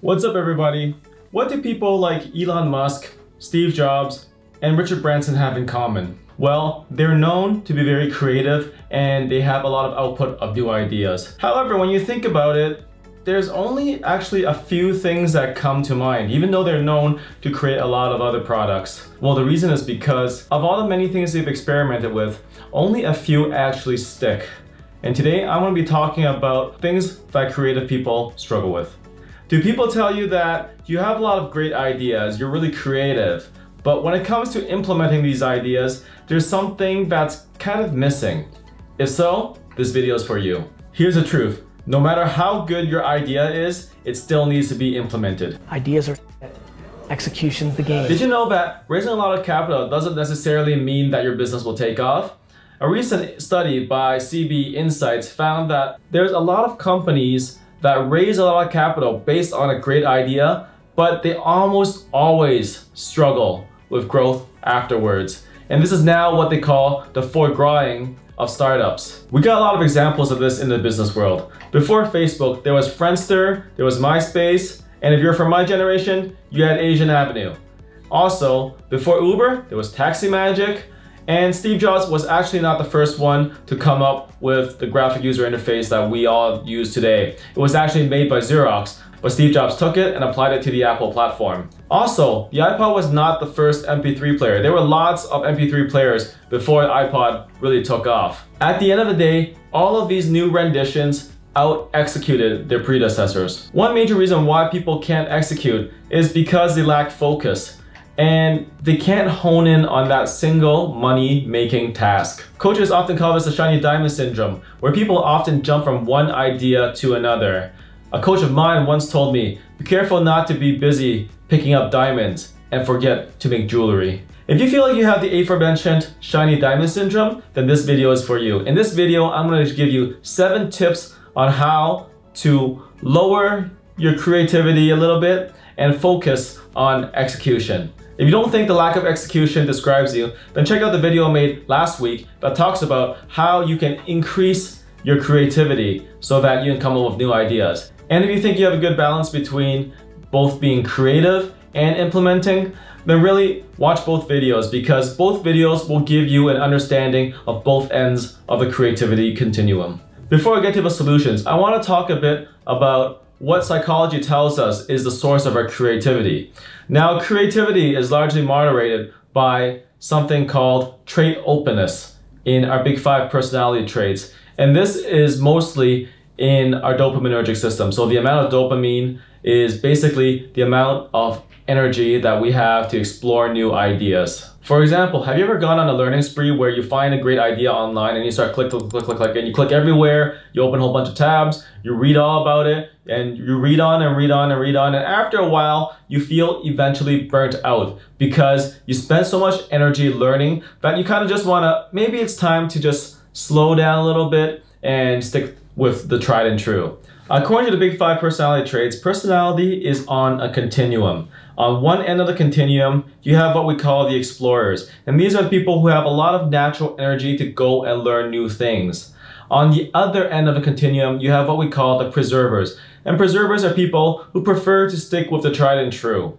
What's up, everybody? What do people like Elon Musk, Steve Jobs, and Richard Branson have in common? Well, they're known to be very creative and they have a lot of output of new ideas. However, when you think about it, there's only actually a few things that come to mind, even though they're known to create a lot of other products. Well, the reason is because of all the many things they've experimented with, only a few actually stick. And today I'm going to be talking about things that creative people struggle with. Do people tell you that you have a lot of great ideas, you're really creative, but when it comes to implementing these ideas, there's something that's kind of missing? If so, this video is for you. Here's the truth. No matter how good your idea is, it still needs to be implemented. Ideas are execution's the game. Did you know that raising a lot of capital doesn't necessarily mean that your business will take off? A recent study by CB Insights found that there's a lot of companies that raise a lot of capital based on a great idea, but they almost always struggle with growth afterwards. And this is now what they call the foie gras of startups. We got a lot of examples of this in the business world. Before Facebook, there was Friendster, there was MySpace, and if you're from my generation, you had Asian Avenue. Also, before Uber, there was Taxi Magic, and Steve Jobs was actually not the first one to come up with the graphic user interface that we all use today. It was actually made by Xerox, but Steve Jobs took it and applied it to the Apple platform. Also, the iPod was not the first MP3 player. There were lots of MP3 players before the iPod really took off. At the end of the day, all of these new renditions out-executed their predecessors. One major reason why people can't execute is because they lack focus, and they can't hone in on that single money-making task. Coaches often call this the shiny diamond syndrome, where people often jump from one idea to another. A coach of mine once told me, be careful not to be busy picking up diamonds and forget to make jewelry. If you feel like you have the aforementioned shiny diamond syndrome, then this video is for you. In this video, I'm going to give you 7 tips on how to lower your creativity a little bit and focus on execution. If you don't think the lack of execution describes you, then check out the video I made last week that talks about how you can increase your creativity so that you can come up with new ideas. And if you think you have a good balance between both being creative and implementing, then really watch both videos, because both videos will give you an understanding of both ends of the creativity continuum. Before I get to the solutions, I want to talk a bit about what psychology tells us is the source of our creativity. Now, creativity is largely moderated by something called trait openness in our big 5 personality traits. And this is mostly in our dopaminergic system. So the amount of dopamine is basically the amount of energy that we have to explore new ideas. For example, have you ever gone on a learning spree where you find a great idea online and you start click, and you click everywhere, you open a whole bunch of tabs, you read all about it, and you read on and read on and read on, and after a while, you feel eventually burnt out because you spend so much energy learning that you kind of just wanna, maybe it's time to just slow down a little bit and stick with the tried and true. According to the big 5 personality traits, personality is on a continuum. On one end of the continuum, you have what we call the explorers. And these are the people who have a lot of natural energy to go and learn new things. On the other end of the continuum, you have what we call the preservers. And preservers are people who prefer to stick with the tried and true.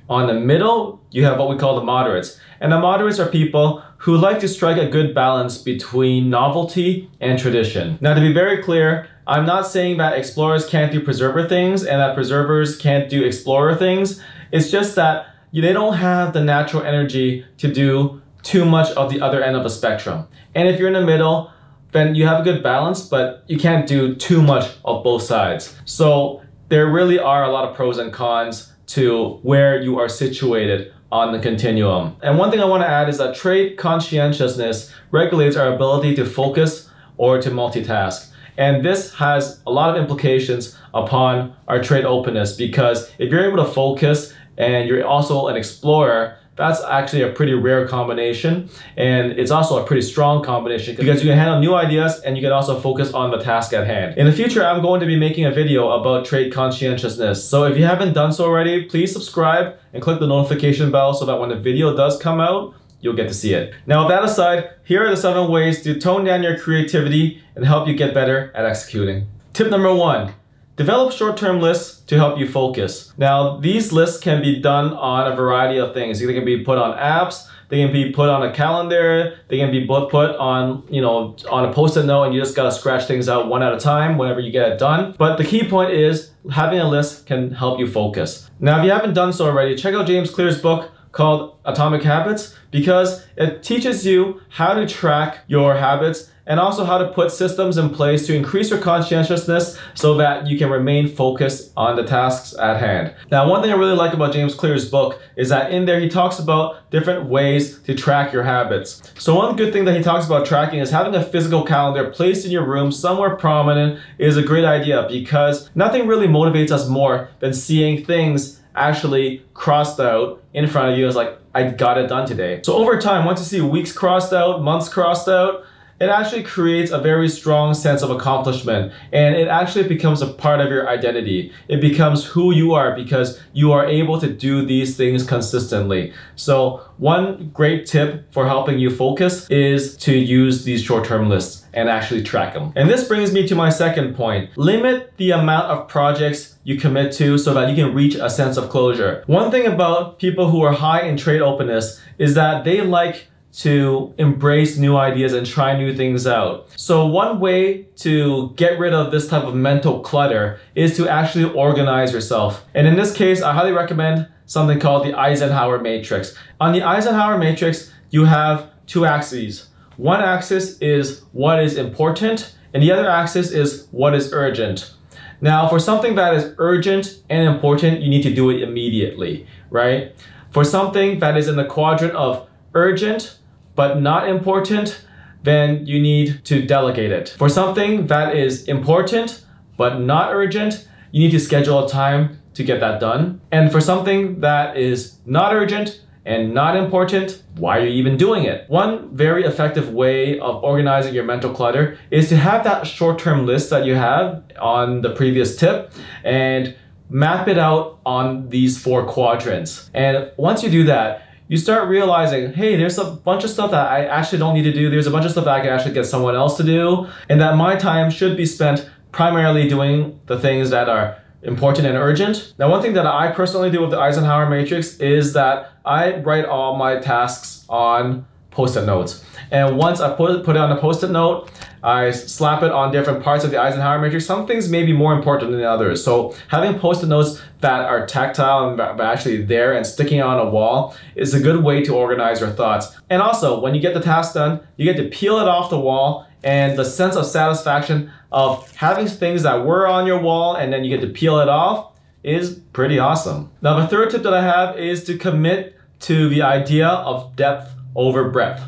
On the middle, you have what we call the moderates. And the moderates are people who like to strike a good balance between novelty and tradition. Now, to be very clear, I'm not saying that explorers can't do preserver things and that preservers can't do explorer things. It's just that they don't have the natural energy to do too much of the other end of the spectrum. And if you're in the middle, then you have a good balance, but you can't do too much of both sides. So there really are a lot of pros and cons to where you are situated on the continuum. And one thing I want to add is that trait conscientiousness regulates our ability to focus or to multitask. And this has a lot of implications upon our trait openness, because if you're able to focus and you're also an explorer, that's actually a pretty rare combination, and it's also a pretty strong combination because you can handle new ideas and you can also focus on the task at hand. In the future, I'm going to be making a video about trait conscientiousness, so if you haven't done so already, please subscribe and click the notification bell so that when the video does come out, you'll get to see it. Now, with that aside, here are the 7 ways to tone down your creativity and help you get better at executing. Tip number 1, Develop short-term lists to help you focus. Now, these lists can be done on a variety of things. They can be put on apps, they can be put on a calendar, they can be put on, on a post-it note, and you just gotta scratch things out one at a time whenever you get it done. But the key point is having a list can help you focus. Now, if you haven't done so already, check out James Clear's book called Atomic Habits, because it teaches you how to track your habits and also how to put systems in place to increase your conscientiousness so that you can remain focused on the tasks at hand. Now, one thing I really like about James Clear's book is that in there he talks about different ways to track your habits. So one good thing that he talks about tracking is having a physical calendar placed in your room somewhere prominent is a great idea, because nothing really motivates us more than seeing things actually crossed out in front of you. It's like, I got it done today. So over time, once you see weeks crossed out, months crossed out, it actually creates a very strong sense of accomplishment, and it actually becomes a part of your identity. It becomes who you are because you are able to do these things consistently. So one great tip for helping you focus is to use these short-term lists and actually track them. And this brings me to my second point. Limit the amount of projects you commit to so that you can reach a sense of closure. One thing about people who are high in trade openness is that they like to embrace new ideas and try new things out. So one way to get rid of this type of mental clutter is to actually organize yourself. And in this case, I highly recommend something called the Eisenhower matrix. On the Eisenhower matrix, you have two axes. One axis is what is important, and the other axis is what is urgent. Now, for something that is urgent and important, you need to do it immediately, right? For something that is in the quadrant of urgent but not important, then you need to delegate it. For something that is important but not urgent, you need to schedule a time to get that done. And for something that is not urgent and not important, why are you even doing it? One very effective way of organizing your mental clutter is to have that short-term list that you have on the previous tip and map it out on these 4 quadrants. And once you do that, you start realizing, hey, there's a bunch of stuff that I actually don't need to do. There's a bunch of stuff that I can actually get someone else to do, and that my time should be spent primarily doing the things that are important and urgent. Now, one thing that I personally do with the Eisenhower matrix is that I write all my tasks on post-it notes. And once I put it on a post-it note, I slap it on different parts of the Eisenhower matrix. Some things may be more important than others. So having post-it notes that are tactile and actually there and sticking on a wall is a good way to organize your thoughts. And also, when you get the task done, you get to peel it off the wall, and the sense of satisfaction of having things that were on your wall and then you get to peel it off is pretty awesome. Now, the third tip that I have is to commit to the idea of depth over breadth.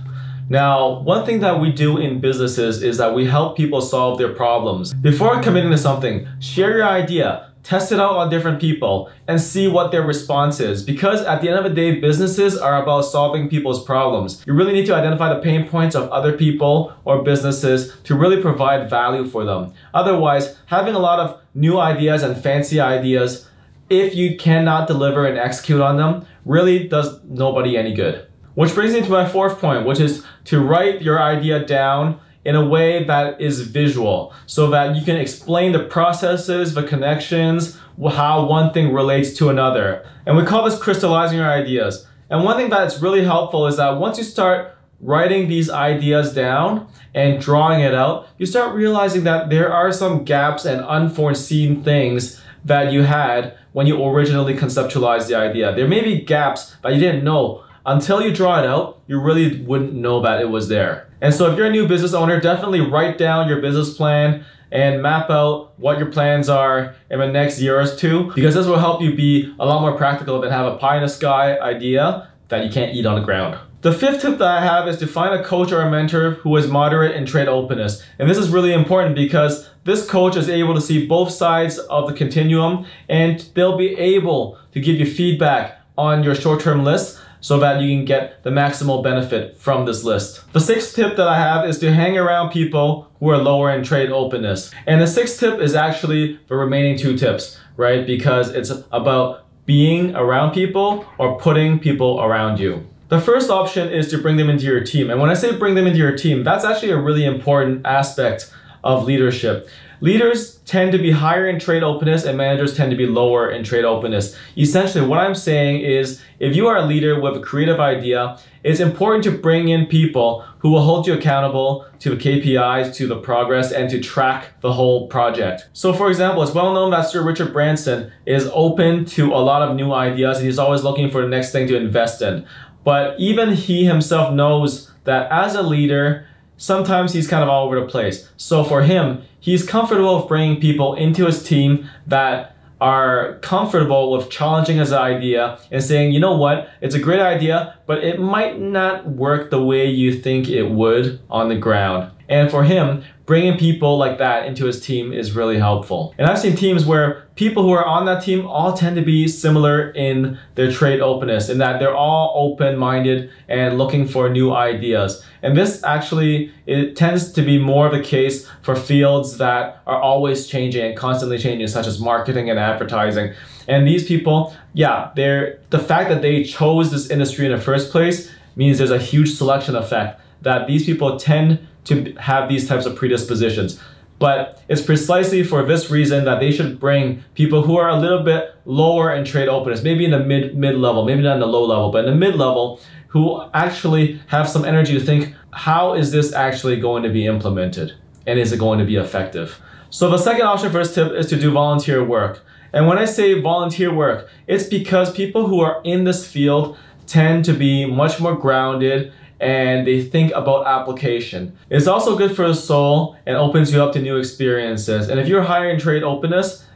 Now, one thing that we do in businesses is that we help people solve their problems. Before committing to something, share your idea, test it out on different people, and see what their response is. Because at the end of the day, businesses are about solving people's problems. You really need to identify the pain points of other people or businesses to really provide value for them. Otherwise, having a lot of new ideas and fancy ideas, if you cannot deliver and execute on them, really does nobody any good. Which brings me to my fourth point, which is to write your idea down in a way that is visual, so that you can explain the processes, the connections, how one thing relates to another. And we call this crystallizing your ideas. And one thing that's really helpful is that once you start writing these ideas down and drawing it out, you start realizing that there are some gaps and unforeseen things that you had when you originally conceptualized the idea. There may be gaps that you didn't know. Until you draw it out, you really wouldn't know that it was there. And so if you're a new business owner, definitely write down your business plan and map out what your plans are in the next year or two, because this will help you be a lot more practical than have a pie in the sky idea that you can't eat on the ground. The fifth tip that I have is to find a coach or a mentor who is moderate in trade openness. And this is really important because this coach is able to see both sides of the continuum, and they'll be able to give you feedback on your short-term list so that you can get the maximal benefit from this list. The sixth tip that I have is to hang around people who are lower in trade openness. And the sixth tip is actually the remaining 2 tips, right? Because it's about being around people or putting people around you. The first option is to bring them into your team. And when I say bring them into your team, that's actually a really important aspect of leadership. Leaders tend to be higher in trade openness and managers tend to be lower in trade openness. Essentially, what I'm saying is if you are a leader with a creative idea, it's important to bring in people who will hold you accountable to the KPIs, to the progress, and to track the whole project. So for example, it's well known that Sir Richard Branson is open to a lot of new ideas and he's always looking for the next thing to invest in. But even he himself knows that as a leader, sometimes he's kind of all over the place. So for him, he's comfortable with bringing people into his team that are comfortable with challenging his idea and saying, you know what, it's a great idea, but it might not work the way you think it would on the ground. And for him, bringing people like that into his team is really helpful. And I've seen teams where people who are on that team all tend to be similar in their trade openness, in that they're all open-minded and looking for new ideas. And this actually, it tends to be more of a case for fields that are always changing and constantly changing, such as marketing and advertising. And these people, yeah, the fact that they chose this industry in the first place means there's a huge selection effect that these people tend to have these types of predispositions. But it's precisely for this reason that they should bring people who are a little bit lower in trade openness, maybe in the mid-level, maybe not in the low level, but in the mid-level, who actually have some energy to think, how is this actually going to be implemented? And is it going to be effective? So the second option for this tip is to do volunteer work. And when I say volunteer work, it's because people who are in this field tend to be much more grounded and they think about application. It's also good for the soul and opens you up to new experiences. And if you're higher in trade openness,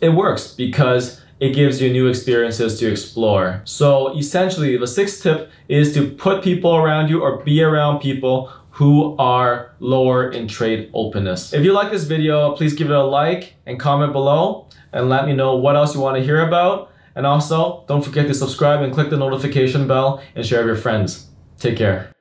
it works because it gives you new experiences to explore. So essentially, the sixth tip is to put people around you or be around people who are lower in trade openness. If you like this video, please give it a like and comment below and let me know what else you want to hear about. And also, don't forget to subscribe and click the notification bell and share with your friends. Take care.